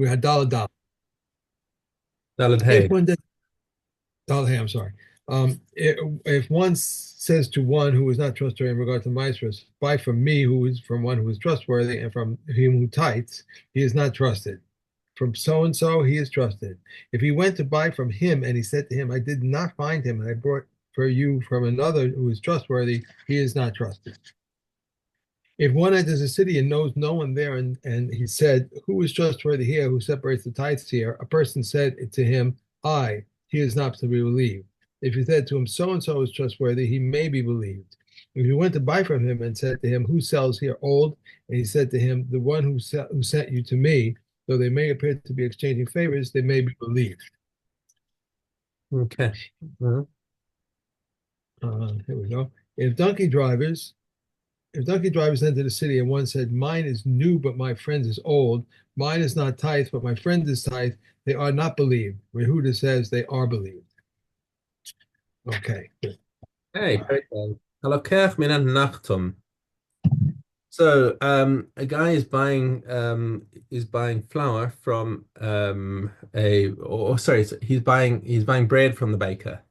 We had dollar dollar. Dalad If Hay. one does dollar, hey, I'm sorry. If one says to one who is not trustworthy in regard to Maestros, buy from me who is from one who is trustworthy, and from him who tites, he is not trusted. From so and so, he is trusted. If he went to buy from him and he said to him, I did not find him, and I brought for you from another who is trustworthy, he is not trusted. If one enters a city and knows no one there, and he said, who is trustworthy here, who separates the tithes here? A person said to him, I, he is not to be believed. If he said to him, so and so is trustworthy, he may be believed. If you went to buy from him and said to him, who sells here old? And he said to him, the one who sent you to me, though they may appear to be exchanging favors, they may be believed. Okay. Mhm. Here we go. If donkey drivers enter the city and one said, mine is new, but my friend's is old, mine is not tithe, but my friend is tithe, they are not believed. Rehuda says they are believed. Okay, good. Hey, very good. Halakech min nachtum. So, a guy is buying flour from or sorry, so he's buying bread from the baker,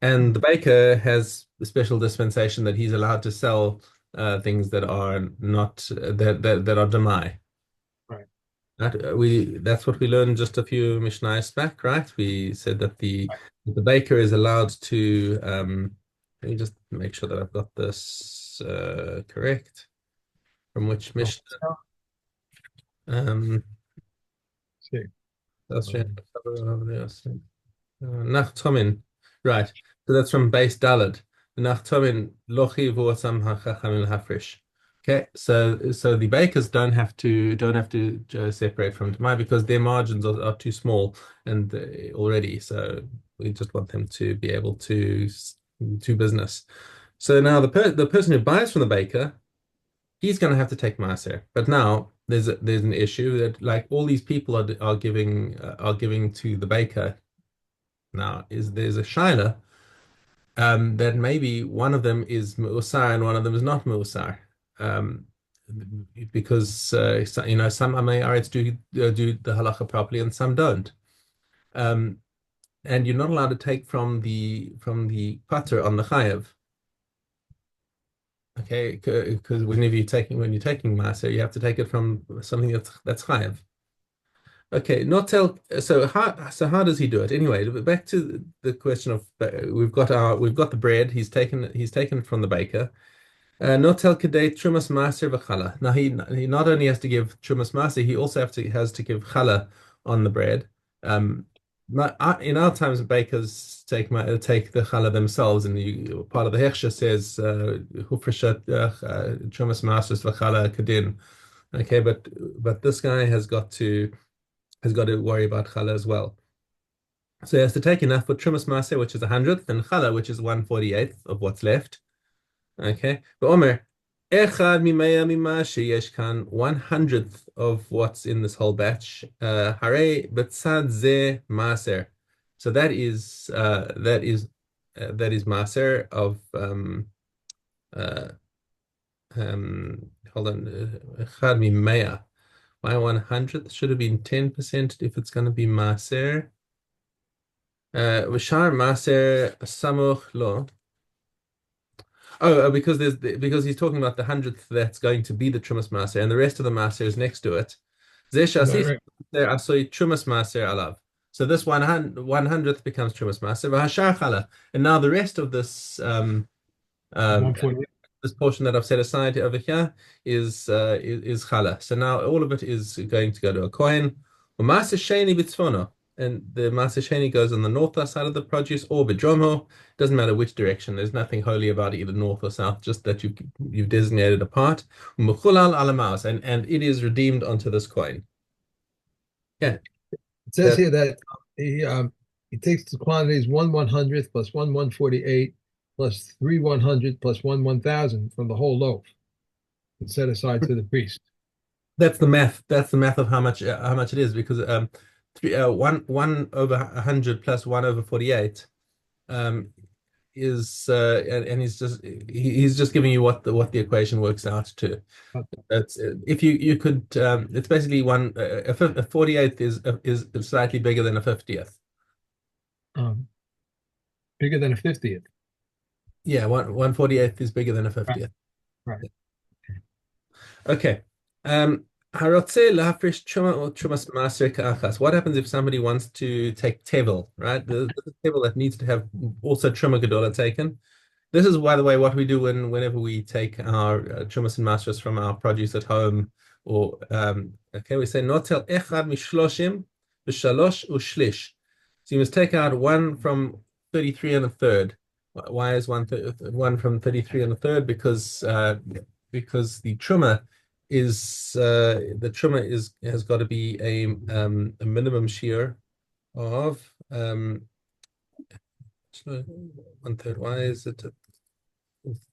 and the baker has a special dispensation that he's allowed to sell things that are not that are demai. Right. That's what we learned just a few Mishnayos back, right? We said that the baker is allowed to let me just make sure that I've got this correct. From which Oh, Mishnah? Um, see. that's Um, Nachtomin. Right. So that's from base Dalad. Nachtomin lochi v'otzam hachachamim hafresh. Okay, so the bakers don't have to separate from Demai because their margins are too small and already. So we just want them to be able to do business. So now the person who buys from the baker, he's going to have to take Maaser. But now there's an issue that like all these people are giving to the baker. Now is there's a shaila that maybe one of them is Mu'usar and one of them is not Mu'usar. Um, because some Amayarites do the halacha properly and some don't. Um, and you're not allowed to take from the pater on the chayav. Okay, because when you're taking maser, you have to take it from something that's chayav. Okay, not tell. So how does he do it? Anyway, back to the question of we've got the bread. He's taken it from the baker. Not tell kedei trumas maser v'chala. Now he not only has to give trumas maser, he also has to give chala on the bread. Um, in our times, bakers take the challah themselves, and part of the hechsher says hufreshat trumas maser v'chala kedin. Okay, but this guy has got to worry about challah as well. So he has to take enough for trumas maser, which is 100th, and challah, which is 1/48th of what's left. Okay. But Omer, Echad mimea mima sheyesh kan 100th of what's in this whole batch. Hare betzad ze maser. So that is maser of uh hold on, Echad mimea. My 100th should have been 10% if it's going to be maser. V'shar maser samuch lo. Oh, because he's talking about the 100th that's going to be the Trumas Maser, and the rest of the Maser is next to it. right, right. Trumas Maser alav. So this 100th becomes Trumas Maser, v'hashar chala. And now the rest of um, 148. this portion that I've set aside over here is challah. So now all of it is going to go to a coin. U'maaseh sheni b'tzvono, and the maaseh sheni goes on the north side of the produce or b'dromo. Doesn't matter which direction. There's nothing holy about either north or south. Just that you've designated a part. U'mechulal alamaos, and it is redeemed onto this coin. Yeah, It says that here that he takes the quantities 1/100th plus 1/148 plus 3/100 plus 1/1000 from the whole loaf and set aside to the priest. that's the math. That's the math of how much it is because one over 100 plus 1/48. Um, and he's just giving you what the equation works out to. That's if you could it's basically a 48th is slightly bigger than a 50th. Um, Bigger than a 50th. Yeah, 148th is bigger than a Right. 50th. Right. Okay. Harotze lahafresh truma or trumas maser ka'achas. What happens if somebody wants to take tevel, right? The tevel that needs to have also truma gedola taken. This is, by the way, what we do whenever we take our chumas and masters from our produce at home, or okay, we say notel echad mishloshim b'shalosh ushlish. So you must take out one from 33 and a third. Why is one from 33 and a third? Because the truma is has got to be a minimum shear of one third. Why is it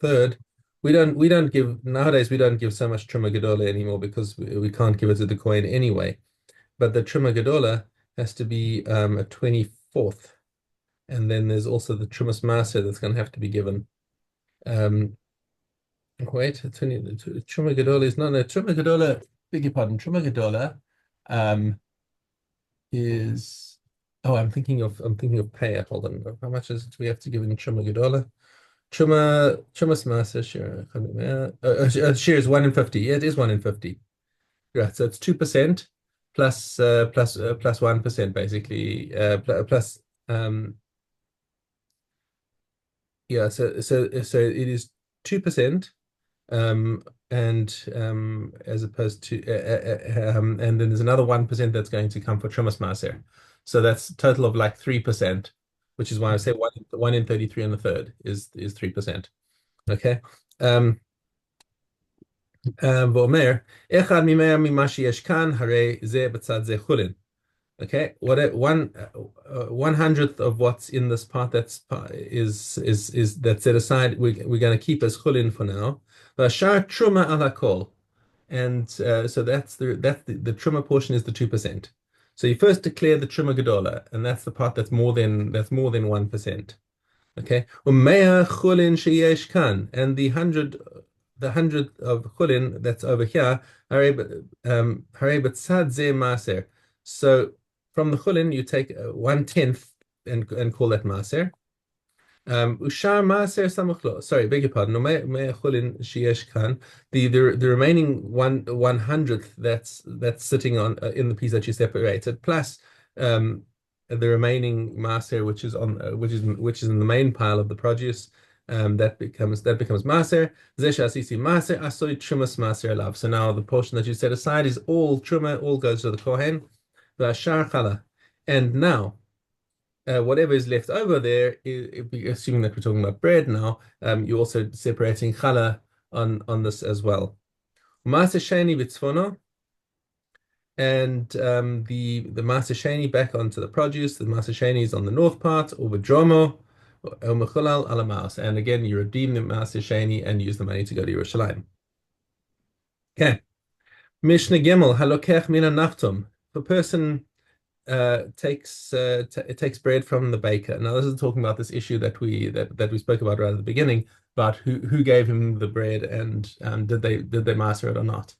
third? We don't give nowadays we don't give so much truma gedola anymore because we can't give it to the coin anyway. But the truma gedola has to be a 24th, and then there's also the trumas maser that's going to have to be given. Um, wait, 20, truma gedola is no truma gedola. Beg your pardon, truma gedola um, is. Oh, I'm thinking of pay. Hold on, how much is it we have to give in truma gedola? Chuma's master share. Share is 1 in 50. Yeah, it is 1 in 50. Right, so it's 2% plus 1% basically. Plus yeah, so it is 2%, um and as opposed to and then there's another 1% that's going to come for Chuma's master. So that's a total of like 3%, which is why I say one in 33 and the third is 3%. Okay. Um, ואומר, אחד ממאה ממה שיש כאן, הרי זה בצד זה חולין. Okay, 1/100th of what's in this part that's set aside. We're going to keep as chulin for now. Vashar truma ala kol, and so the truma portion is the 2%. So you first declare the truma gedola, and that's the part that's more than 1%. Okay. Umea chulin sheyesh kan, and the hundred of chulin that's over here, hare b'tzad ze maser. So from the chulin you take 1/10 and call that maser. Ushar maser samuchlo. Sorry, beg your pardon. Umea chulin sheyesh kan. The remaining 1/100th that's sitting on in the piece that you separated, plus the remaining maser, which is in the main pile of the produce, that becomes maser. Zesha asisi maser asoy trumas maser alav. So now the portion that you set aside is all truma, all goes to the kohen. V'ashar chala, and now whatever is left over there, assuming that we're talking about bread now, you're also separating chala on this as well. Maser sheni b'tzvono, and the Maser Sheni back onto the produce. The Maser Sheni is on the north part, or Dromo, or Mechulal Alamaus. And again, you redeem the Maser Sheni and use the money to go to Yerushalayim. Okay. Mishna Gimel Halokech Mina Naftum. If a person takes bread from the baker. Now, this is talking about this issue that we spoke about right at the beginning, about who gave him the bread, and did they master it or not.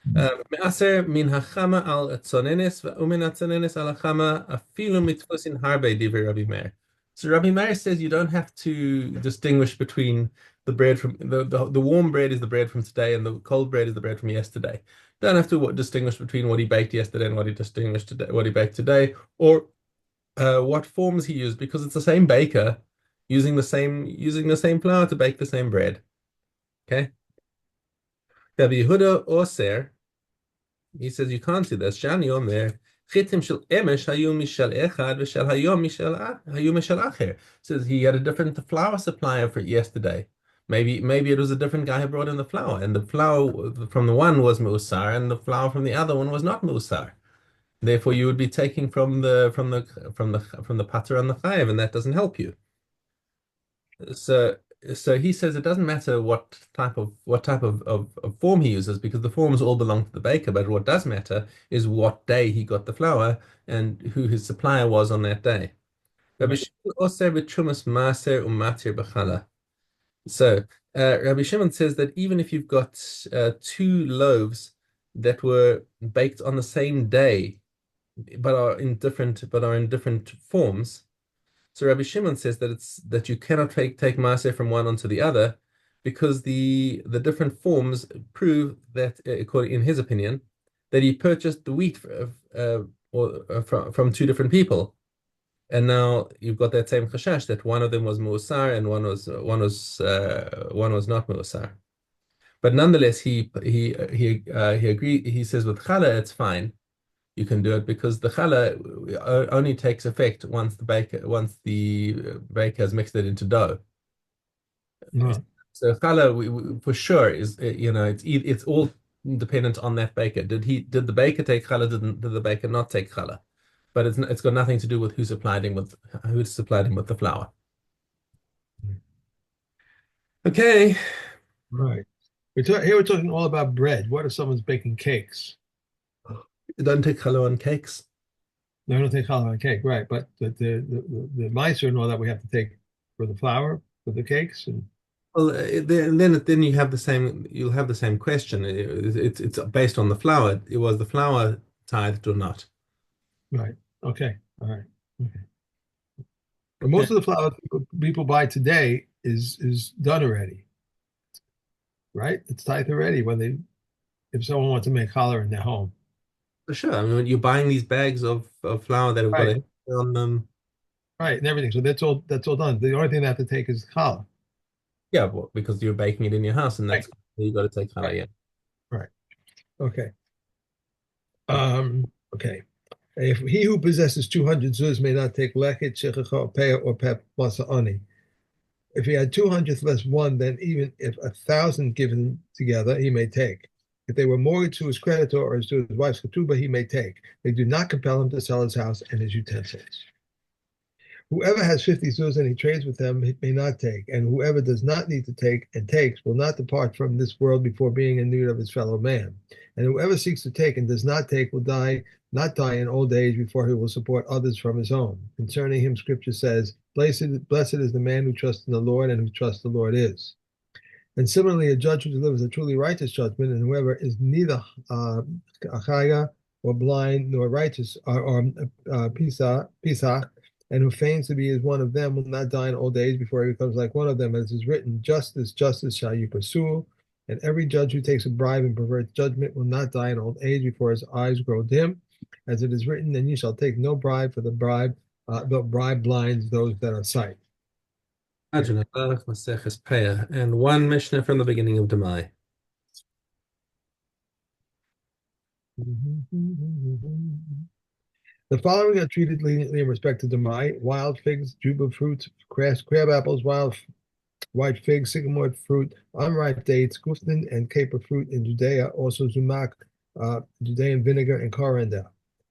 מעשר מן החמה על הצוננס ומן הצוננס על החמה אפילו מתפוסין הרבה דברי Rabbi Meir. So Rabbi Meir says you don't have to distinguish between the bread from the warm bread is the bread from today and the cold bread is the bread from yesterday. You don't have to distinguish between what he baked yesterday and what he baked today, or what forms he used, because it's the same baker using the same flour to bake the same bread. Okay. Rabbi Yehuda Oser, he says you can't do this. Shani Omer, chitim shel emesh hayu mishal echad v'shel hayom hayu mishal acher. Says he had a different flour supplier for yesterday. Maybe it was a different guy who brought in the flour, and the flour from the one was musar, and the flour from the other one was not musar. Therefore, you would be taking from the pater and the chayev, and that doesn't help you. So he says it doesn't matter what type of form he uses, because the forms all belong to the baker. But what does matter is what day he got the flour and who his supplier was on that day. Rabbi Right. Shimon also b'trumas maaser umatir b'chala. So Rabbi Shimon says that even if you've got two loaves that were baked on the same day, but are in different forms. So Rabbi Shimon says that it's that you cannot take maaser from one onto the other because the different forms prove that, according in his opinion, that he purchased the wheat from two different people. And now you've got that same chashash that one of them was mu'asar and one was not mu'asar. But nonetheless, he agreed. He says with challah it's fine. You can do it because the challah only takes effect once the baker has mixed it into dough. No. So challah for sure is it's all dependent on that baker. Did the baker take challah? Did the baker not take challah? But it's got nothing to do with who supplied him with the flour. Okay. Right. Here we're talking all about bread. What if someone's baking cakes? You don't take challah on cakes. No, I don't take challah on cake, right? But the mice and all that we have to take for the flour for the cakes, and Well, then you'll have the same question. It's based on the flour. It was the flour tithed or not? right. Okay. All right. Okay. But Okay. most of the flour people buy today is done already, right? It's tithed already when they if someone wants to make challah in their home. For sure. I mean, when you're buying these bags of flour that have got Right. a on them, Right, and everything. So that's all done. The only thing they have to take is challah. yeah, well, because you're baking it in your house, and Right. that's you got to take challah. Right. Yeah. Right. Okay. Okay. If he who possesses 200 zuz may not take lechet, shechacha, peah, or pep masa'ani. If he had 200 less one, then even if 1,000 given together, he may take. If they were mortgaged to his creditor or to his wife's ketubah, he may take. They do not compel him to sell his house and his utensils. Whoever has 50 zuz and he trades with them may not take, and whoever does not need to take and takes will not depart from this world before being in need of his fellow man. And whoever seeks to take and does not take will not die in old age before he will support others from his own. Concerning him, Scripture says, Blessed is the man who trusts in the Lord and whose trust the Lord is. And similarly, a judge who delivers a truly righteous judgment, and whoever is neither achaya or blind nor righteous or pisach, and who feigns to be as one of them, will not die in old age before he becomes like one of them, as is written, justice shall you pursue. And every judge who takes a bribe and perverts judgment will not die in old age before his eyes grow dim, as it is written, and you shall take no bribe, for the bribe blinds those that are sight. Okay. Ajahn Baruch Maseches Peah, and one Mishnah from the beginning of Demai. The following are treated leniently in respect to Demai: wild figs, juba fruits, crab apples, white figs, sycamore fruit, unripe dates, gufnin, and caper fruit in Judea, also zumak, Judean vinegar, and coriander.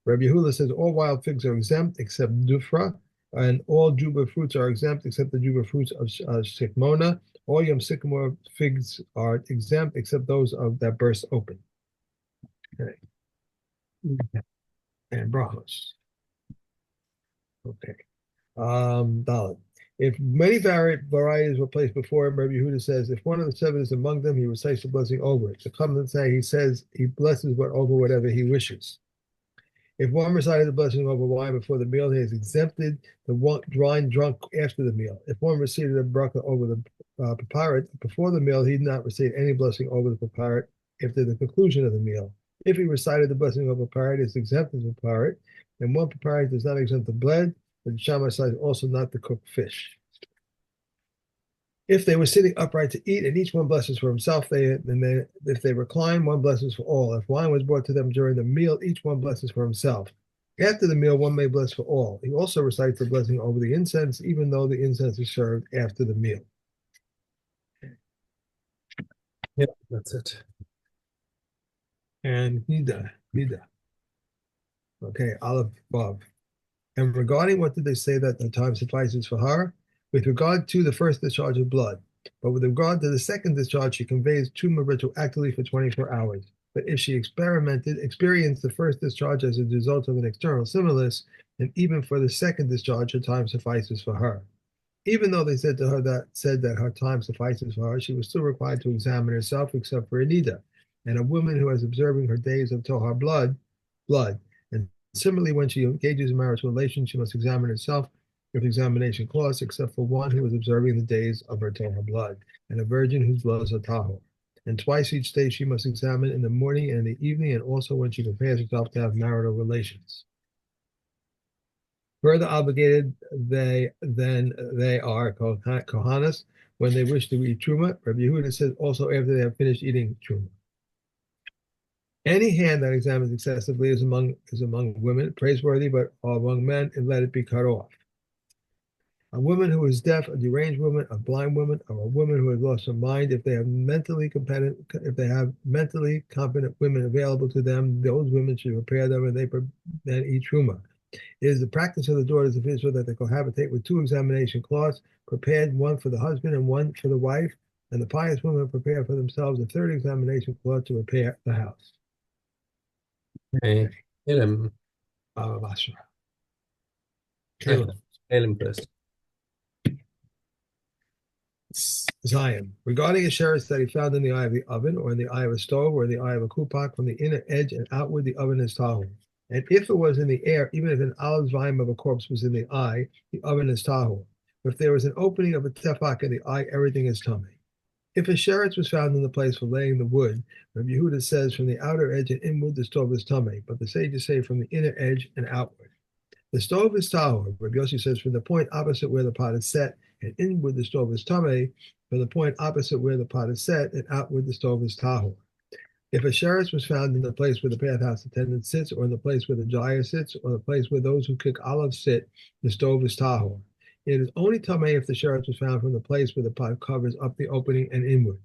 Rabbi Yehuda says all wild figs are exempt except dufra, and all juba fruits are exempt except the juba fruits of shikmona. All yom sycamore figs are exempt except those that burst open. Okay. And brachos. Okay. Dalit. If many varieties were placed before him, Rabbi Yehuda says, if one of the seven is among them, he recites the blessing over it. To come and say, he says he blesses over whatever he wishes. If one recited the blessing over wine before the meal, he is exempted the wine drunk after the meal. If one recited a bracha over the papyrus before the meal, he did not recite any blessing over the papyrus after the conclusion of the meal. If he recited the blessing over papyrus, he is exempt as papyrus, and one papyrus does not exempt the bread, but Shammai says also not to cook fish. If they were sitting upright to eat, and each one blesses for himself, if they recline, one blesses for all. If wine was brought to them during the meal, each one blesses for himself. After the meal, one may bless for all. He also recites the blessing over the incense, even though the incense is served after the meal. Yeah, that's it. And Nida. Okay, Aleph Vav. And regarding what did they say that the time suffices for her? With regard to the first discharge of blood. But with regard to the second discharge, she conveys tumor retroactively for 24 hours. But if she experienced the first discharge as a result of an external stimulus, and even for the second discharge, her time suffices for her. Even though they said that her time suffices for her, she was still required to examine herself, except for Anita, and a woman who is observing her days of Tohar blood. And similarly, when she engages in marital relations, she must examine herself with examination clause, except for one who is observing the days of her Tohar blood, and a virgin whose blood is a Tahor. And twice each day she must examine in the morning and in the evening, and also when she prepares herself to have marital relations. Further obligated they are Kohanas when they wish to eat truma. Rabbi Yehuda says also after they have finished eating truma. Any hand that examines excessively is among women praiseworthy, but among men, and let it be cut off. A woman who is deaf, a deranged woman, a blind woman, or a woman who has lost her mind, if they have mentally competent women available to them, those women should prepare them and they then eat truma. It is the practice of the daughters of Israel that they cohabitate with two examination cloths, prepared one for the husband and one for the wife, and the pious women prepare for themselves a third examination cloth to repair the house. Okay. Okay. Elim. Basra. Okay. Caleb. Elim first. Zion. Regarding a sheretz that he found in the eye of the oven, or in the eye of a stove, or in the eye of a kupak, from the inner edge and outward, the oven is tahor. And if it was in the air, even if an olive vine of a corpse was in the eye, the oven is tahor. If there was an opening of a tefach in the eye, everything is tummy. If a sheretz was found in the place for laying the wood, Rabbi Yehuda says from the outer edge and inward, the stove is tummy, but the sages say from the inner edge and outward. The stove is tahor. Rabbi Yossi says from the point opposite where the pot is set, and inward the stove is tameh, from the point opposite where the pot is set, and outward the stove is tahor. If a sheretz was found in the place where the bathhouse attendant sits, or in the place where the dryer sits, or the place where those who cook olives sit, the stove is tahor. It is only tameh if the sheretz was found from the place where the pot covers up the opening and inward.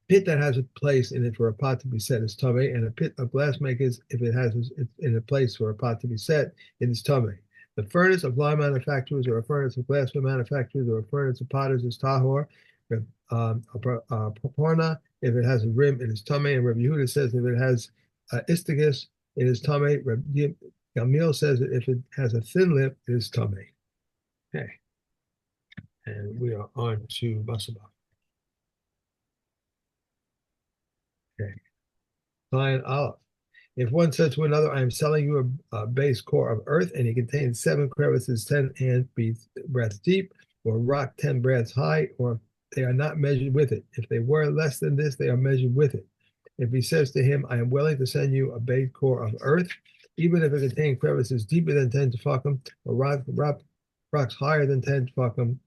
Pit that has a place in it for a pot to be set is tameh, and a pit of glassmakers, if it has in a place for a pot to be set, it is tameh. The furnace of lime manufacturers, or a furnace of glass manufacturers, or a furnace of potters is tahor. A proporna, if it has a rim, it is tameh. And Rabbi Yehuda says if it has istigus, it is tameh. Rabbi Gamil says that if it has a thin lip, it is tameh. Okay, and we are on to Basaba. Okay. Lion Aleph. If one said to another, I am selling you a base core of earth, and it contains 7 crevices, 10 breadths deep, or rock 10 breadths high, or they are not measured with it. If they were less than this, they are measured with it. If he says to him, I am willing to send you a base core of earth, even if it contains crevices deeper than 10 tefachim, or rocks higher than 10 tefachim,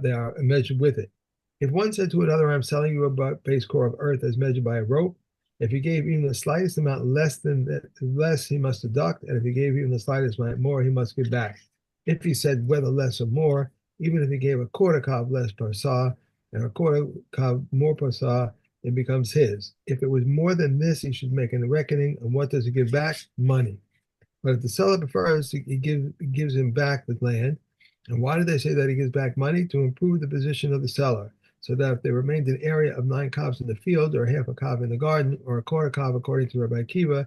they are measured with it. If one said to another, I'm selling you a base core of earth as measured by a rope, if he gave even the slightest amount less, he must deduct, and if he gave even the slightest amount more, he must give back. If he said whether less or more, even if he gave a quarter kav less per saw and a quarter kav more per saw, it becomes his. If it was more than this, he should make a reckoning. And what does he give back? Money. But if the seller prefers, he gives him back the land. And why do they say that he gives back money? To improve the position of the seller, so that if there remained an area of 9 kavs in the field, or half a kav in the garden, or a quarter kav according to Rabbi Akiva,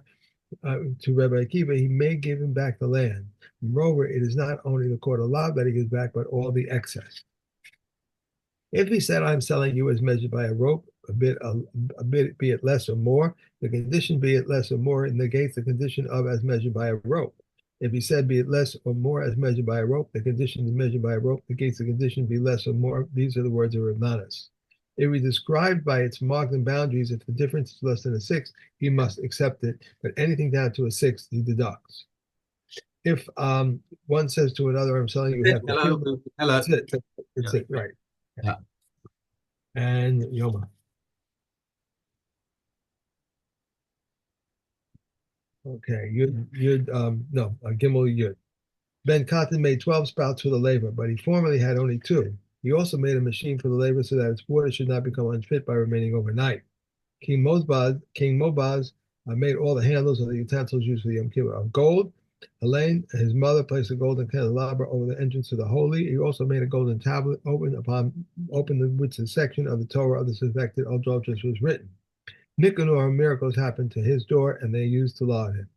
he may give him back the land. Moreover, it is not only the quarter lav that he gives back, but all the excess. If he said, I'm selling you as measured by a rope, a bit, be it less or more, the condition be it less or more negates the condition of as measured by a rope. If he said, be it less or more as measured by a rope, the condition is measured by a rope negates the condition be less or more. These are the words of Rav. If he described by its marks and boundaries, if the difference is less than a 6, he must accept it, but anything down to a 6, he deducts. If one says to another, I'm selling you half the field, Hello. that's it. That's it, right. Yeah. And Yoma. Okay, Gimel Yud. Ben Cotton made 12 spouts for the laver, but he formerly had only 2. He also made a machine for the laver so that its water should not become unfit by remaining overnight. King Mobaz made all the handles of the utensils used for the Yom Kippur of gold. Elaine, his mother, placed a golden candelabra over the entrance to the holy. He also made a golden tablet open which the section of the Torah of the suspected adulteress was written. Nicanor miracles happened to his door, and they used to laud him.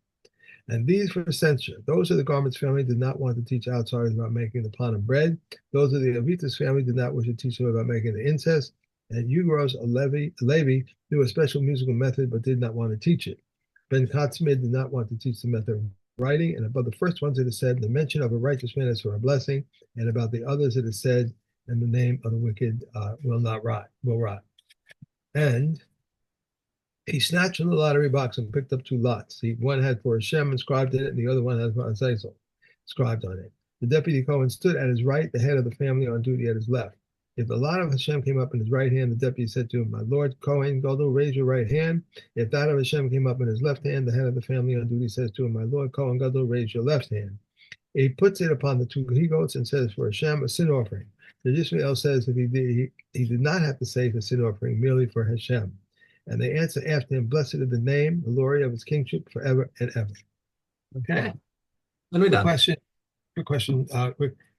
And these for censure. Those of the garments family did not want to teach outsiders about making the pan of bread. Those of the Avitas family did not wish to teach them about making the incest. And Ugros, Levi, knew a special musical method but did not want to teach it. Ben Katzmid did not want to teach the method of writing. And above the first ones it is said, the mention of a righteous man is for a blessing. And about the others it is said, and the name of the wicked will rot. And he snatched from the lottery box and picked up two lots. One had for Hashem inscribed in it, and the other one had for Azazel inscribed on it. The deputy Cohen stood at his right, the head of the family on duty at his left. If the lot of Hashem came up in his right hand, the deputy said to him, "My lord Cohen Gadol, raise your right hand." If that of Hashem came up in his left hand, the head of the family on duty says to him, "My lord Cohen Gadol, raise your left hand." He puts it upon the two he goats and says, "For Hashem, a sin offering." The Yishmael says if he did not have to say for sin offering, merely for Hashem. And they answer after him, "Blessed is the name, the glory of his kingship forever and ever." Okay. Wow. And we're Quick done. question. Quick question. Quick.